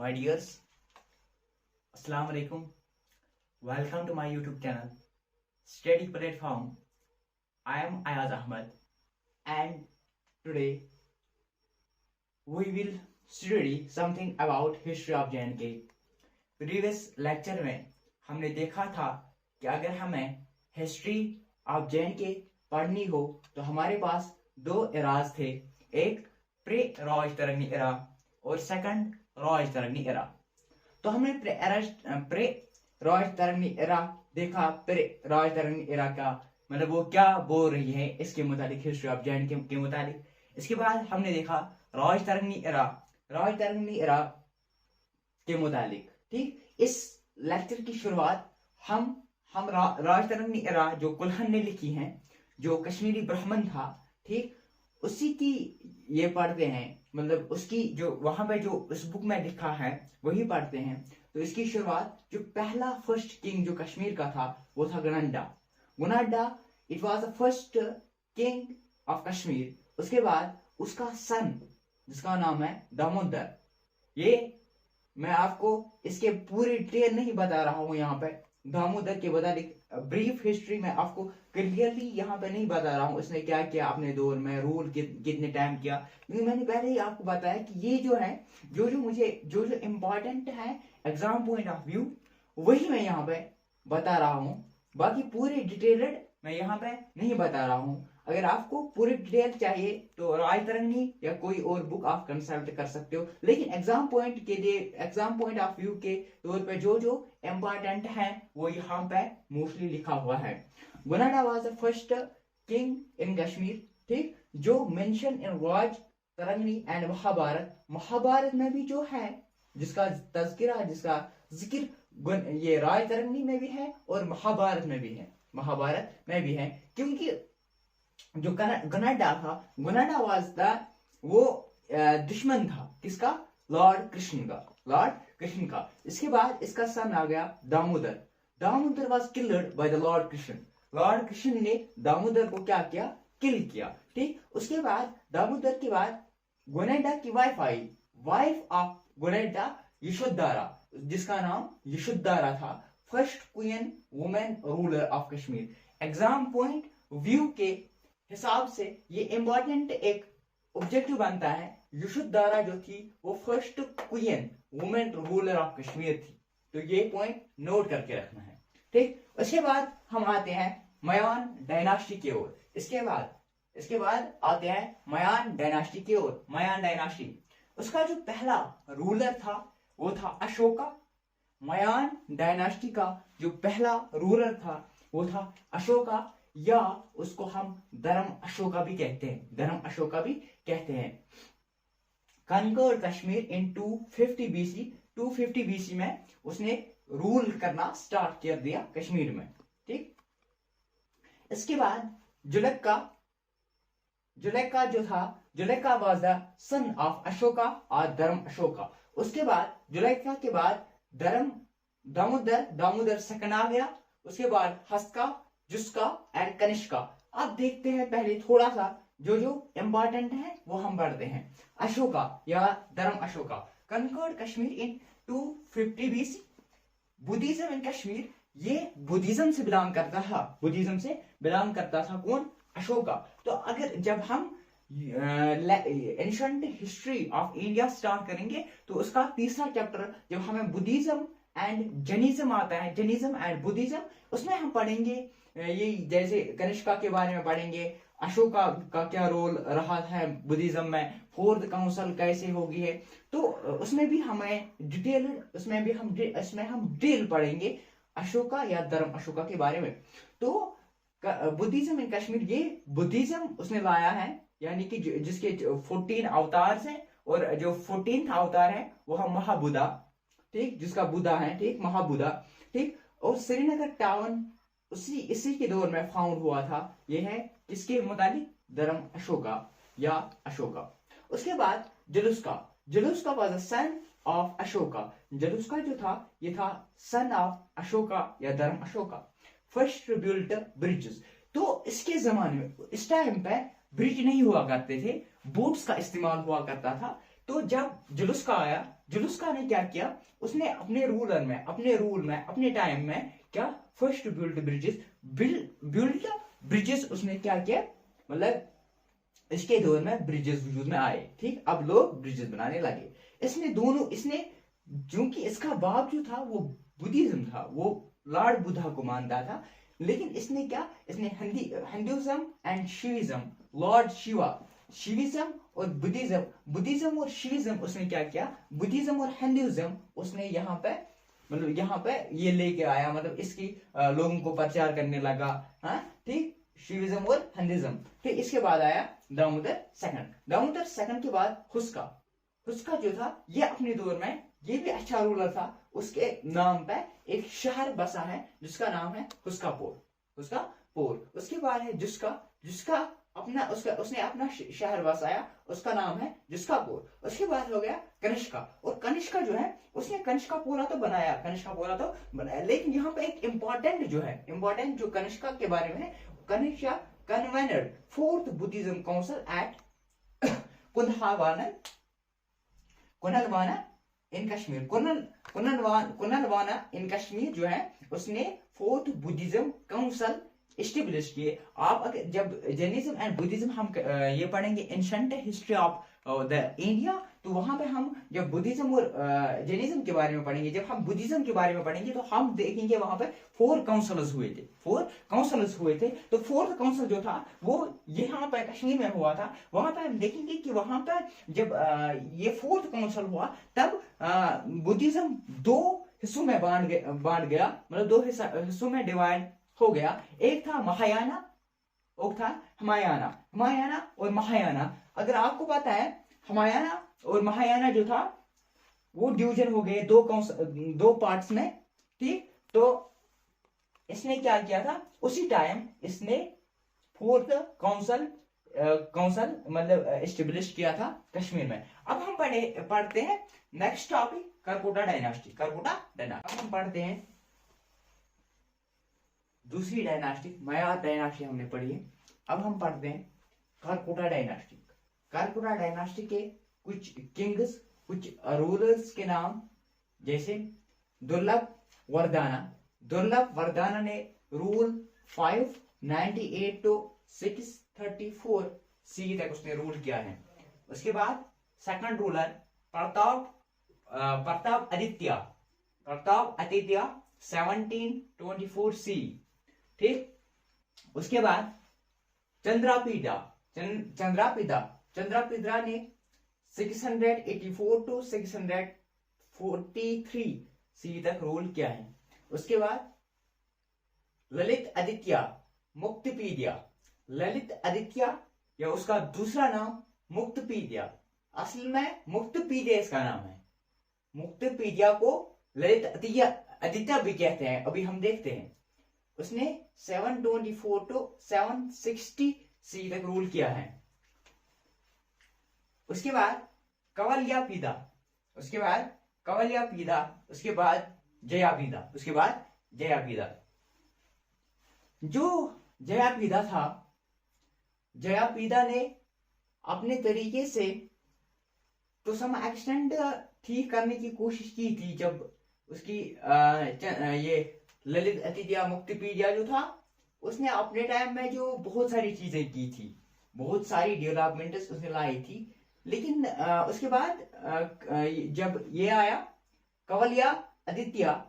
My dears, Assalamu alaikum. Welcome to my YouTube channel, Study Platform. I am Ayaz Ahmad, and today we will study something about history of J&K. Previous lecture में हमने देखा था कि अगर हमें history of J&K पढ़नी हो तो हमारे पास दो एराज थे, एक प्रे रॉय तरंगी एरा और सेकंड रॉय तरंगी एरा। तो हमने प्रे रॉय तरंगी एरा देखा। प्रे रॉय तरंगी एरा का मतलब वो क्या बोल रही है इसके मुताबिक, हिस्ट्री ऑफ J&K के मुताबिक। इसके बाद हमने देखा रॉय तरंगी एरा के मुताबिक। ठीक, इस लेक्चर की शुरुआत हम रॉय तरंगी एरा जो कुल्हन ने लिखी है, जो कश्मीरी ब्राह्मण था, ठीक, उसी की ये पढ़ते हैं। मतलब उसकी जो वहां पे जो उस बुक में लिखा है वही पढ़ते हैं। तो इसकी शुरुआत जो पहला फर्स्ट किंग जो कश्मीर का था वो था Gonanda. It was the first king of Kashmir. उसके बाद उसका सन जिसका नाम है दामोदर। ये मैं आपको इसके पूरी डिटेल नहीं बता रहा हूं यहाँ पे। दामोदर के मुताबिक ब्रीफ हिस्ट्री में आपको क्लियरली यहाँ पे नहीं बता रहा हूँ उसने क्या किया अपने दौर में, रूल कितने टाइम किया, क्योंकि मैंने पहले ही आपको बताया कि ये जो है जो इम्पोर्टेंट है एग्जाम पॉइंट ऑफ व्यू वही मैं यहाँ पे बता रहा हूँ। बाकी पूरी डिटेल्ड मैं यहाँ पे नहीं बता रहा हूँ। अगर आपको पूरी डिटेल चाहिए तो राय तरंगी या कोई और बुक आप कंसल्ट कर सकते हो, लेकिन एग्जाम पॉइंट के लिए, एग्जाम पॉइंट ऑफ व्यू के तौर पे जो इम्पोर्टेंट है वो यहाँ पे मोस्टली लिखा हुआ है। Gonanda was the first king in Kashmir, ठीक, जो mention in Rajatarangini and Mahabharat में भी जो है, जिसका तज़किरा, जिसका जिक्र ये राय तरंगी में भी है और महाभारत में भी है। क्योंकि जो गुनाडा वाज द वो दुश्मन था किसका? लॉर्ड कृष्ण का। इसके बाद इसका सन आ गया Damodar was killed by the Lord Krishna ने दामोदर को क्या किया? किल किया। ठीक, उसके बाद दामोदर के बाद गुनाडा की वाइफ आई, वाइफ ऑफ गुनाडा यशोधरा, जिसका नाम यशोधरा था, first queen women ruler of Kashmir. Exam point view के हिसाब से ये इंपॉर्टेंट एक ऑब्जेक्टिव बनता है। यशोधरा जो थी वो first queen women ruler of Kashmir थी। तो ये पॉइंट नोट करके रखना है। ठीक, उसके बाद हम आते हैं मयान डायनास्टी की ओर। इसके बाद आते हैं मयान डायनास्टी की ओर। मयान डायनास्टी, उसका जो पहला रूलर था वो था अशोका। मयान डायनास्टी का जो पहला रूलर था वो था अशोका, या उसको हम धर्म अशोका भी कहते हैं। कनकर्ड कश्मीर इन 250 BC में उसने रूल करना स्टार्ट कर दिया कश्मीर में। ठीक, इसके बाद Jalauka was the son of Ashoka और धर्म अशोका। उसके बाद जुलेका के बाद दामोदर सेकंड आ गया। उसके बाद हस्का, जुस्का एंड कनिष्का। अब देखते हैं पहले थोड़ा सा जो इंपॉर्टेंट है वो हम पढ़ते हैं। अशोका या धर्म अशोका कनकर्ड कश्मीर इन 250 BC। बुद्धिज्म इन कश्मीर, ये बुद्धिज्म से बिलोंग करता था कौन? अशोका। तो अगर जब हम ancient history of India start करेंगे तो उसका तीसरा चैप्टर जब हमें बुद्धिज्म एंड जैनिज्म आता है, जैनिज्म एंड बुद्धिज्म, उसमें हम पढ़ेंगे ये जैसे कनिष्का के बारे में पढ़ेंगे, अशोका का क्या रोल रहा है बुद्धिज्म में, फोर्थ काउंसिल कैसे होगी है। तो उसमें भी हमें डिटेल, उसमें हम डिटेल पढ़ेंगे अशोका या धर्म अशोका के बारे में। तो बुद्धिज्म इन कश्मीर, ये बुद्धिज्म उसने लाया है, यानी कि जिसके 14 अवतार हैं, और जो 14th अवतार है वो है महाबुद्धा, ठीक, जिसका बुद्धा है, ठीक, महाबुद्धा। ठीक, और श्रीनगर टाउन इसी के दौर में फाउंड हुआ था। ये है किसके मुताबिक? धर्म अशोका या अशोका। उसके बाद Jalauka was the son of Ashoka. Jalauka जो था ये था सन ऑफ अशोका या धर्म अशोका। First built bridges. तो इसके जमाने में, इस टाइम पे ब्रिज नहीं हुआ करते थे, बोट्स का इस्तेमाल हुआ करता था। तो जब जुलूस आया, जुलूस ने क्या किया, उसने अपने रूल में अपने टाइम में क्या फर्स्ट बिल्ड ब्रिजेस उसने क्या किया, मतलब इसके दौर में ब्रिजेस वजूद में आए। ठीक, अब लोग ब्रिजेस बनाने लगे। इसने जो कि इसका बाप जो था वो बुद्धिज्म था, वो लॉर्ड बुद्धा को मानता था, लेकिन इसने क्या, इसने हिंदुइज्म एंड शिविज्म, लॉर्ड शिविज्म और बुद्धिज्म और शिविज्म उसने क्या किया, बुद्धिज्म और हिंदुइज्म उसने यहाँ पे ये लेके आया, मतलब इसकी लोगों को प्रचार करने लगा। हाँ ठीक, शिविज्म और हिंदुइज्म। फिर इसके बाद आया दामोदर सेकंड के बाद हुस्का जो था, ये अपने दौर में ये भी अच्छा रूलर था। उसके नाम पे एक शहर बसा है जिसका नाम है हुस्कापोर। उसके बाद है जिसका उसने अपना शहर बसाया, उसका नाम है जुस्कापुर। उसके बाद हो गया कनिष्का, और कनिष्का जो है उसने कनिष्कापुरा तो बनाया, लेकिन यहाँ पे एक इम्पोर्टेंट जो कनिष्का के बारे में है, Kanishka convened fourth Buddhism council at Kundalvana in Kashmir. Kundalvana in Kashmir जो है उसने फोर्थ बुद्धिज्म काउंसिल एस्टेब्लिश किए। आप अगर जब जैनिज्म एंड बुद्धिज्म हम ये पढ़ेंगे ancient history of the India, तो वहां पे हम जब बुद्धिज्म और जैनिज्म के बारे में पढ़ेंगे, जब हम बुद्धिज्म के बारे में पढ़ेंगे तो हम देखेंगे वहां पे 4 काउंसिल्स हुए थे। तो फोर्थ काउंसिल जो था वो यहाँ पे कश्मीर में हुआ था। वहां पे हम देखेंगे कि वहां पे जब ये फोर्थ काउंसिल हुआ तब बुद्धिज्म 2 हिस्सों में बांट गया, मतलब 2 हिस्सों में डिवाइड हो गया। एक था महायाना, एक था हिमायाना और महायाना। अगर आपको पता है हिमायाना और महायाना जो था वो डिवीजन हो गए 2 पार्ट्स में। ठीक, तो इसने क्या किया था, उसी टाइम इसने फोर्थ काउंसिल मतलब एस्टेब्लिश किया था कश्मीर में। अब हम पढ़ते हैं नेक्स्ट टॉपिक, करकोटा डायनास्टी। अब हम पढ़ते हैं दूसरी डायनास्टी, मयाद डायनास्टी हमने पढ़ी है। अब हम पढ़ते हैं करकोटा डायनास्टी के कुछ किंग्स, कुछ रूलर्स के नाम, जैसे दुर्लभ वर्दाना ने रूल 598 टू 634 सी तक उसने रूल किया है। उसके बाद सेकंड रूलर प्रताप आदित्य 1724 सी। ठीक, उसके बाद चंद्रापिदा ने 684 टू 643 सी तक रूल किया है। उसके बाद ललित आदित्य या उसका दूसरा नाम मुक्तपीडिया, असल में मुक्तपीडिया इसका नाम है। मुक्तपीडिया को ललित आदित्य भी कहते हैं, अभी हम देखते हैं। उसने 724 टू 760 सी तक रूल किया है। उसके बाद कवलयापीदा, उसके बाद जयापीदा। जो जयापीदा था, जयापीदा ने अपने तरीके से तो सम एक्सटेंड ठीक करने की कोशिश की थी। जब उसकी ये ललित आदित्य मुक्तपीडिया जो था, उसने अपने टाइम में जो बहुत सारी चीजें की थी, बहुत सारी डेवलपमेंट्स उसने लाई थी। लेकिन उसके बाद जब ये आया कवलयापीदा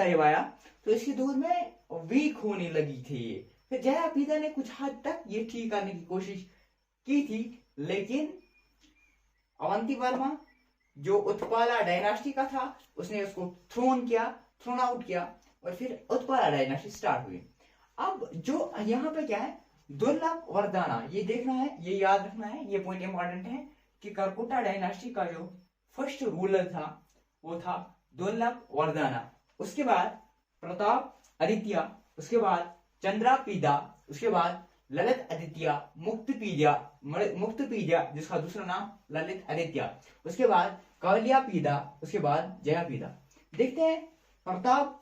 जब आया तो इसके दौर में वीक होने लगी थी ये। फिर जयापीदा ने कुछ हद तक ये ठीक करने की कोशिश की थी, लेकिन अवंती वर्मा जो उत्पाला डायनास्टी का था, उसने उसको थ्रोन आउट किया और फिर उत्पाला डायनास्टी स्टार्ट हुई। अब जो यहाँ पे क्या है, दुर्लभ वर्दाना, ये देखना है, ये याद रखना है, ये पॉइंट इंपॉर्टेंट है कि करकोटा डायनास्टी का जो फर्स्ट रूलर था वो था दुर्लभ वर्दाना। उसके बाद प्रताप आदित्य, उसके बाद चंद्रापिदा, उसके बाद ललित आदित्य मुक्तपीडिया जिसका दूसरा नाम ललित आदित्य, उसके बाद कवलयापीदा, उसके बाद जयापीदा। देखते हैं प्रताप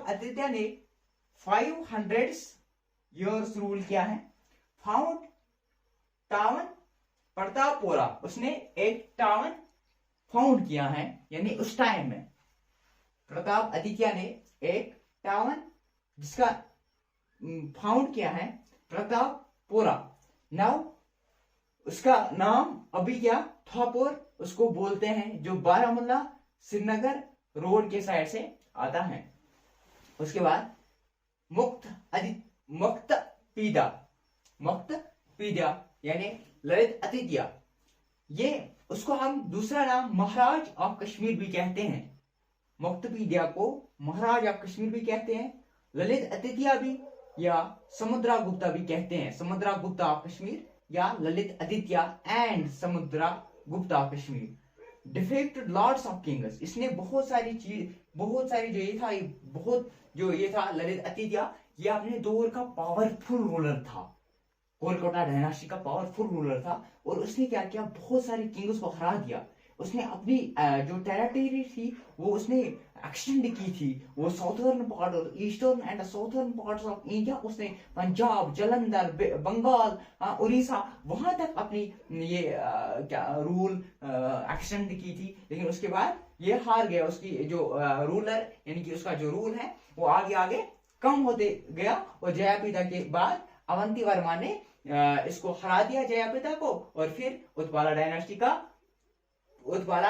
आदित्य ने 500 years रूल किया है। फाउंड टावन प्रतापपुरा, उसने एक टावन फाउंड किया है, यानी उस टाइम में प्रताप आदित्य ने एक टावन जिसका फाउंड किया है प्रतापपुरा। नाउ उसका नाम अभी क्या थापुर उसको बोलते हैं, जो बारामूला श्रीनगर रोड के साइड से आता है। उसके बाद मुक्तपीदा यानी ललित आदित्य, ये उसको हम दूसरा नाम महाराज ऑफ कश्मीर भी कहते हैं। मुक्तपीदा को महाराज ऑफ कश्मीर भी कहते हैं, ललित आदित्य भी या समुद्रगुप्ता भी कहते हैं। समुद्रगुप्ता ऑफ कश्मीर या Lalit Aditya and Samudragupta of Kashmir. Defected lords of kings, इसने बहुत सारी जो ये था, ये था ललित आदित्य, ये अपने दौर का पावरफुल रूलर था, कोलकाता डायनास्टी का पावरफुल रूलर था। और उसने क्या किया, बहुत सारे किंग्स को हरा दिया। उसने अपनी जो टेरिटरी थी वो उसने एक्सटेंड की थी। वो साउथर्न पार्ट और eastern and southern parts of India, उसने पंजाब, जालंधर, बंगाल, उड़ीसा, वहां तक अपनी ये क्या रूल एक्सटेंड की थी। लेकिन उसके बाद ये हार गया। उसकी जो रूलर यानी कि उसका जो रूल है वो आगे आगे कम होते गया। और जयापिता के बाद अवंती वर्मा ने इसको हरा दिया जयापिता को, और फिर उत्पाला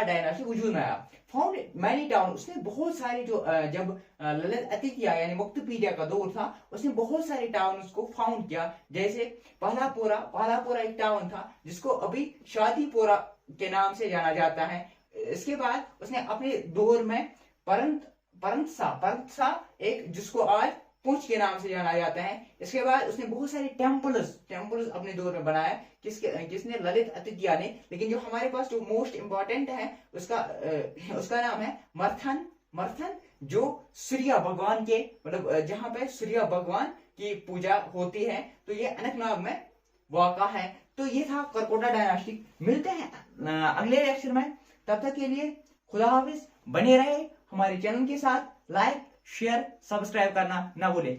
डायनास्टी वजूद में आया। फाउंड मैनी टाउन, उसने बहुत सारे जो जब ललित आदित्य यानी मुक्तपीडिया का दौर था, उसने बहुत सारे टाउन उसको फाउंड किया। जैसे पहलापुरा एक टाउन था जिसको अभी शादीपुरा के नाम से जाना जाता है। इसके बाद उसने अपने दौर में परंतसा एक जिसको आज पुंछ के नाम से जाना जाता है। इसके बाद उसने बहुत सारे टेम्पल्स अपने दौर में बनाया। किसने? ललित आदित्य ने। लेकिन जो हमारे पास जो मोस्ट इंपॉर्टेंट है उसका नाम है मर्थन, जो सूर्य भगवान के मतलब जहां पे सूर्य भगवान की पूजा होती है, तो ये अनंतनाग में वाक़ा है। तो ये था करकोटा डायनास्टी। मिलते हैं अगले लेक्चर में, तब तक के लिए खुदा हाफिज। बने रहे हमारे चैनल के साथ, लाइक शेयर सब्सक्राइब करना ना भूले।